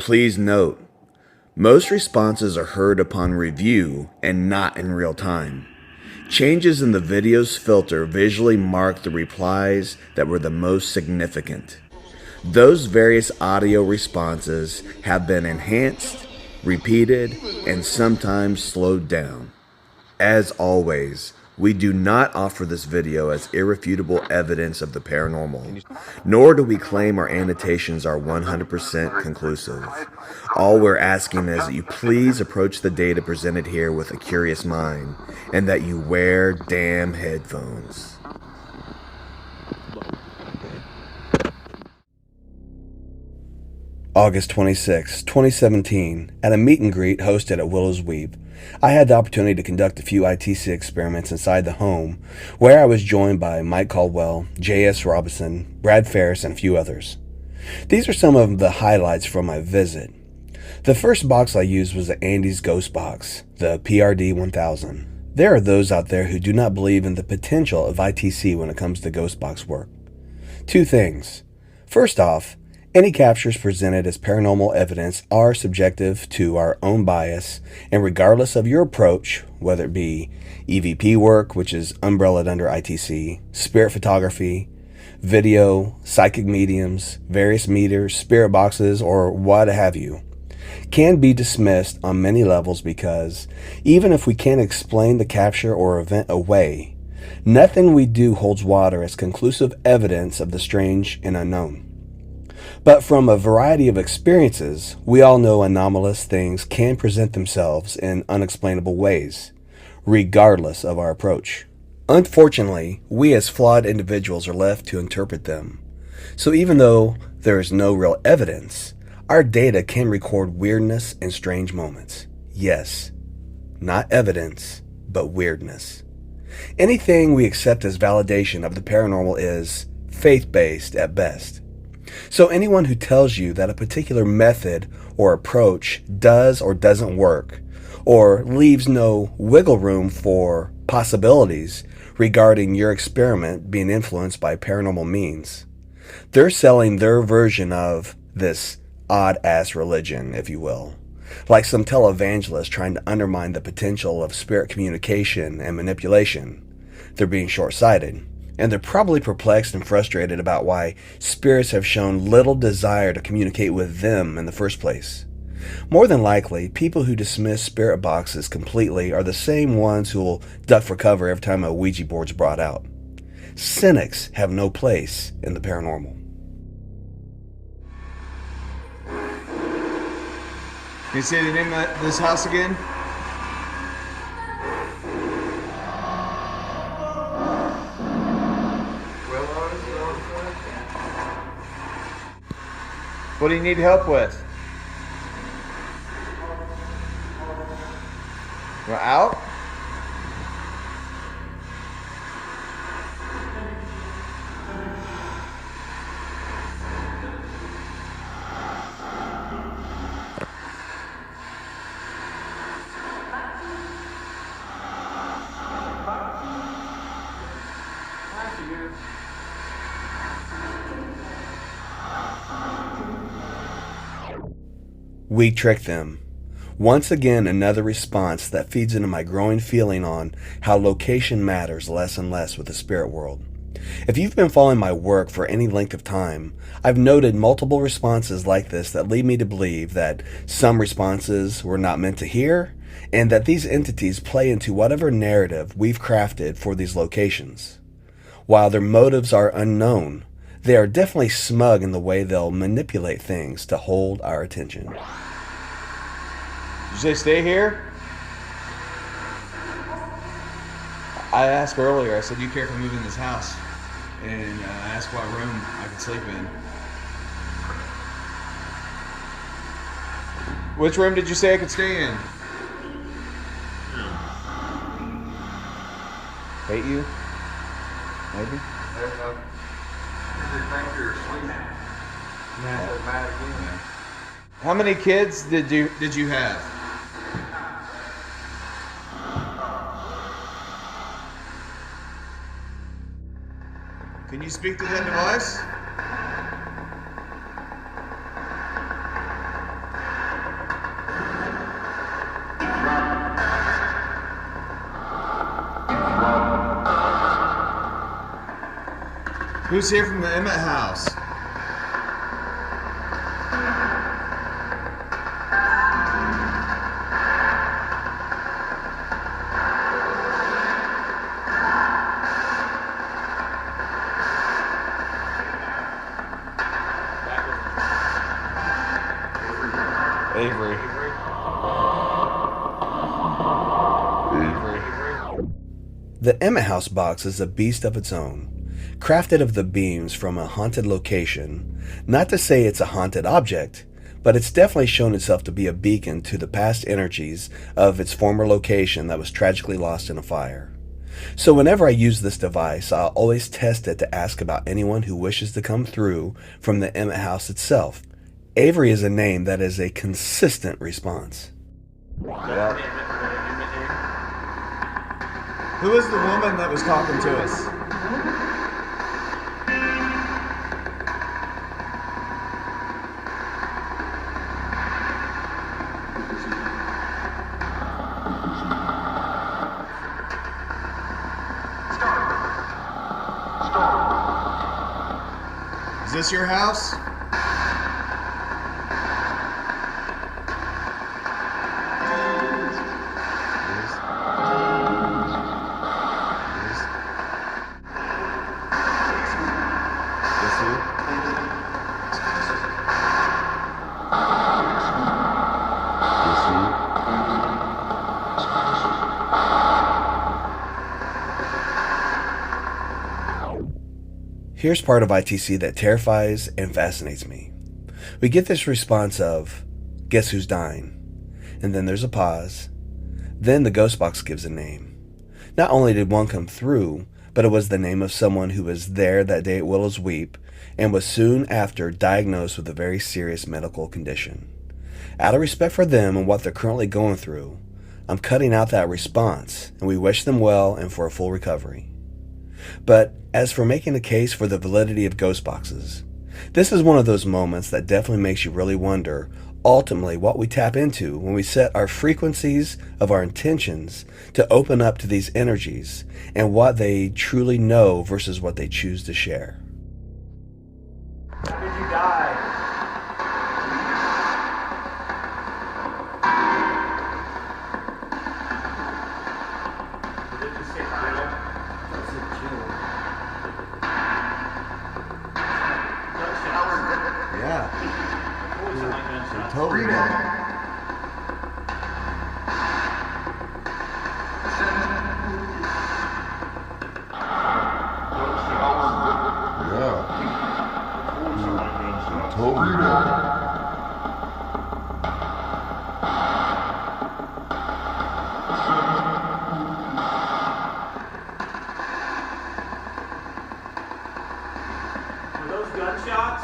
Please note, most responses are heard upon review and not in real time. Changes in the video's filter visually mark the replies that were the most significant. Those various audio responses have been enhanced, repeated, and sometimes slowed down. As always, we do not offer this video as irrefutable evidence of the paranormal, nor do we claim our annotations are 100% conclusive. All we're asking is that you please approach the data presented here with a curious mind, and that you wear damn headphones. August 26, 2017, at a meet and greet hosted at Willow's Weep, I had the opportunity to conduct a few ITC experiments inside the home, where I was joined by Mike Caldwell, J.S. Robinson, Brad Ferris, and a few others. These are some of the highlights from my visit. The first box I used was the Andy's Ghost Box, the PRD 1000. There are those out there who do not believe in the potential of ITC when it comes to ghost box work. Two things. First off, any captures presented as paranormal evidence are subjective to our own bias, and regardless of your approach, whether it be EVP work, which is umbrellaed under ITC, spirit photography, video, psychic mediums, various meters, spirit boxes, or what have you, can be dismissed on many levels because even if we can't explain the capture or event away, nothing we do holds water as conclusive evidence of the strange and unknown. But from a variety of experiences, we all know anomalous things can present themselves in unexplainable ways, regardless of our approach. Unfortunately, we as flawed individuals are left to interpret them. So even though there is no real evidence, our data can record weirdness and strange moments. Yes, not evidence, but weirdness. Anything we accept as validation of the paranormal is faith-based at best. So anyone who tells you that a particular method or approach does or doesn't work, or leaves no wiggle room for possibilities regarding your experiment being influenced by paranormal means, they're selling their version of this odd-ass religion, if you will. Like some televangelist trying to undermine the potential of spirit communication and manipulation. They're being short-sighted. And they're probably perplexed and frustrated about why spirits have shown little desire to communicate with them in the first place. More than likely, people who dismiss spirit boxes completely are the same ones who will duck for cover every time a Ouija board's brought out. Cynics have no place in the paranormal. Can you say the name of this house again? What do you need help with? We're out? We tricked them. Once again, another response that feeds into my growing feeling on how location matters less and less with the spirit world. If you've been following my work for any length of time, I've noted multiple responses like this that lead me to believe that some responses were not meant to hear, and that these entities play into whatever narrative we've crafted for these locations. While their motives are unknown, they are definitely smug in the way they'll manipulate things to hold our attention. Did you say stay here? I asked earlier, I said, do you care if I move in this house? And I asked what room I could sleep in. Which room did you say I could stay in? Hate you? Maybe? How many kids did you have? Can you speak to that device? Who's here from the Emmett house? Avery. The Emmett House box is a beast of its own, crafted of the beams from a haunted location. Not to say it's a haunted object, but it's definitely shown itself to be a beacon to the past energies of its former location that was tragically lost in a fire. So whenever I use this device, I'll always test it to ask about anyone who wishes to come through from the Emmett House itself. Avery is a name that is a consistent response. Yep. Who is the woman that was talking to us? Is this your house? Here's part of ITC that terrifies and fascinates me. We get this response of, guess who's dying? And then there's a pause. Then the ghost box gives a name. Not only did one come through, but it was the name of someone who was there that day at Willow's Weep and was soon after diagnosed with a very serious medical condition. Out of respect for them and what they're currently going through, I'm cutting out that response, and we wish them well and for a full recovery. But as for making a case for the validity of ghost boxes, this is one of those moments that definitely makes you really wonder ultimately what we tap into when we set our frequencies of our intentions to open up to these energies and what they truly know versus what they choose to share. How did you die? Did you say Willow? I said Jill. Gunshots. Yeah. Always sound like gunshots. Totally. Were those gunshots?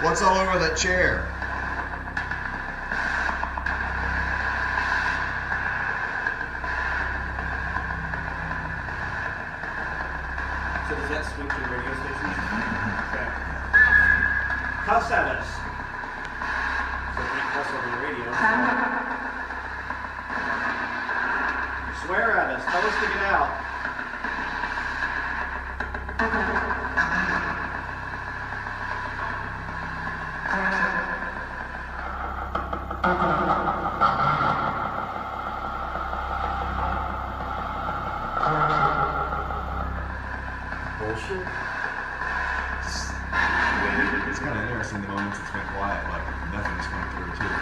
What's all over that chair? So does that speak to the radio station? Okay. Cuss at us. So if you cuss over the radio. Swear at us. Tell us to get out. Bullshit. It's kind of interesting the moments it's been quiet, like nothing's coming through too.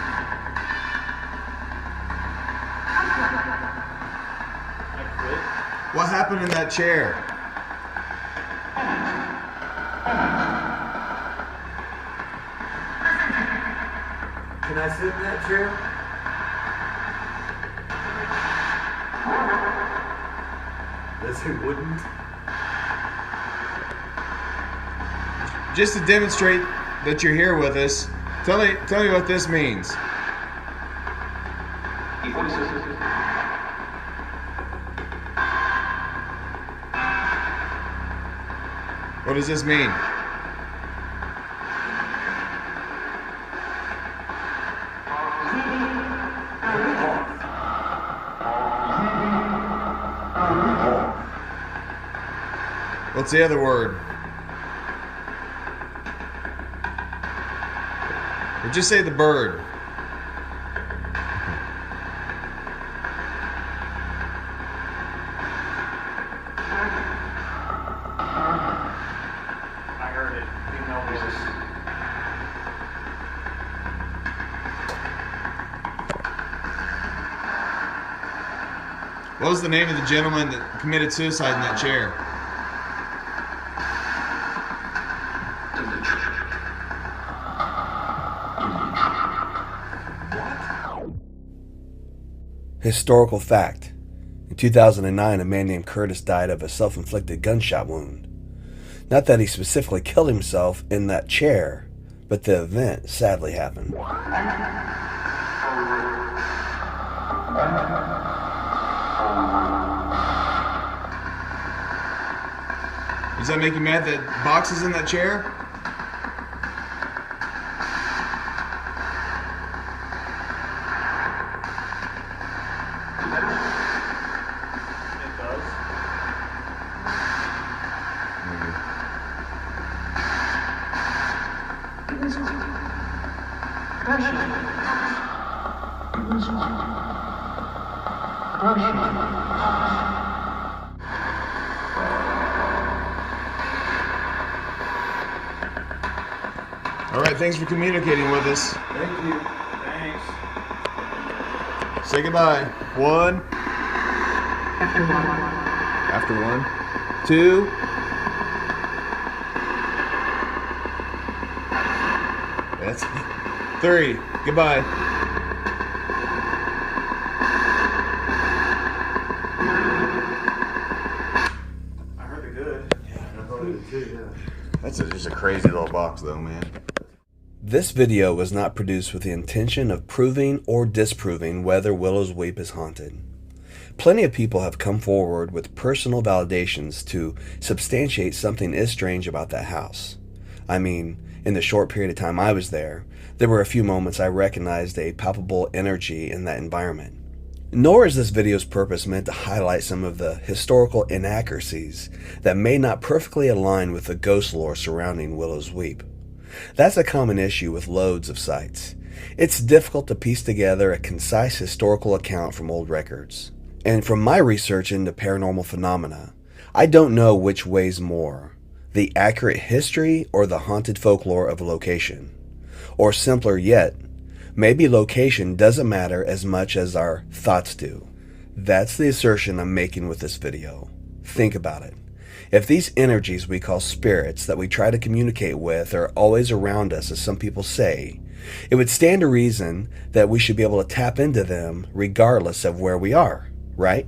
I quit. What happened in that chair? Can I sit in that chair? Yes, it wouldn't. Just to demonstrate that you're here with us, tell me what this means. What does this mean? What's the other word? Or just say the bird. I heard it. Female voice. What was the name of the gentleman that committed suicide in that chair? Historical fact. In 2009, a man named Curtis died of a self-inflicted gunshot wound. Not that he specifically killed himself in that chair, but the event sadly happened. Does that make you mad that box is in that chair? It does. All right, thanks for communicating with us. Thank you. Thanks. Say goodbye. 1. After 1. After 1. 2. That's 3. Goodbye. I heard it good. Yeah, I heard it too, yeah. That's just a crazy little box though, man. This video was not produced with the intention of proving or disproving whether Willow's Weep is haunted. Plenty of people have come forward with personal validations to substantiate something is strange about that house. I mean, in the short period of time I was there were a few moments I recognized a palpable energy in that environment. Nor is this video's purpose meant to highlight some of the historical inaccuracies that may not perfectly align with the ghost lore surrounding Willow's Weep. That's a common issue with loads of sites. It's difficult to piece together a concise historical account from old records. And from my research into paranormal phenomena, I don't know which weighs more, the accurate history or the haunted folklore of a location. Or simpler yet, maybe location doesn't matter as much as our thoughts do. That's the assertion I'm making with this video. Think about it. If these energies we call spirits that we try to communicate with are always around us, as some people say, it would stand to reason that we should be able to tap into them regardless of where we are, right?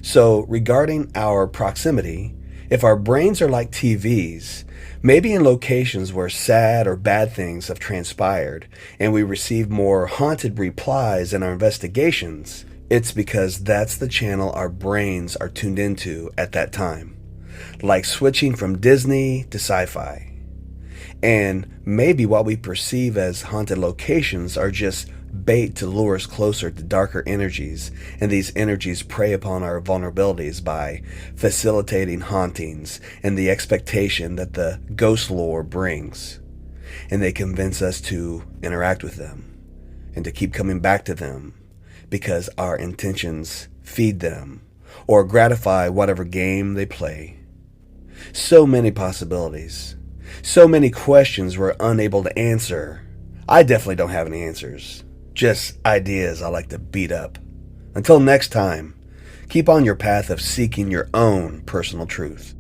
So regarding our proximity, if our brains are like TVs, maybe in locations where sad or bad things have transpired and we receive more haunted replies in our investigations, it's because that's the channel our brains are tuned into at that time. Like switching from Disney to sci-fi. And maybe what we perceive as haunted locations are just bait to lure us closer to darker energies, and these energies prey upon our vulnerabilities by facilitating hauntings and the expectation that the ghost lore brings. And they convince us to interact with them and to keep coming back to them because our intentions feed them or gratify whatever game they play. So many possibilities. So many questions we're unable to answer. I definitely don't have any answers. Just ideas I like to beat up. Until next time, keep on your path of seeking your own personal truth.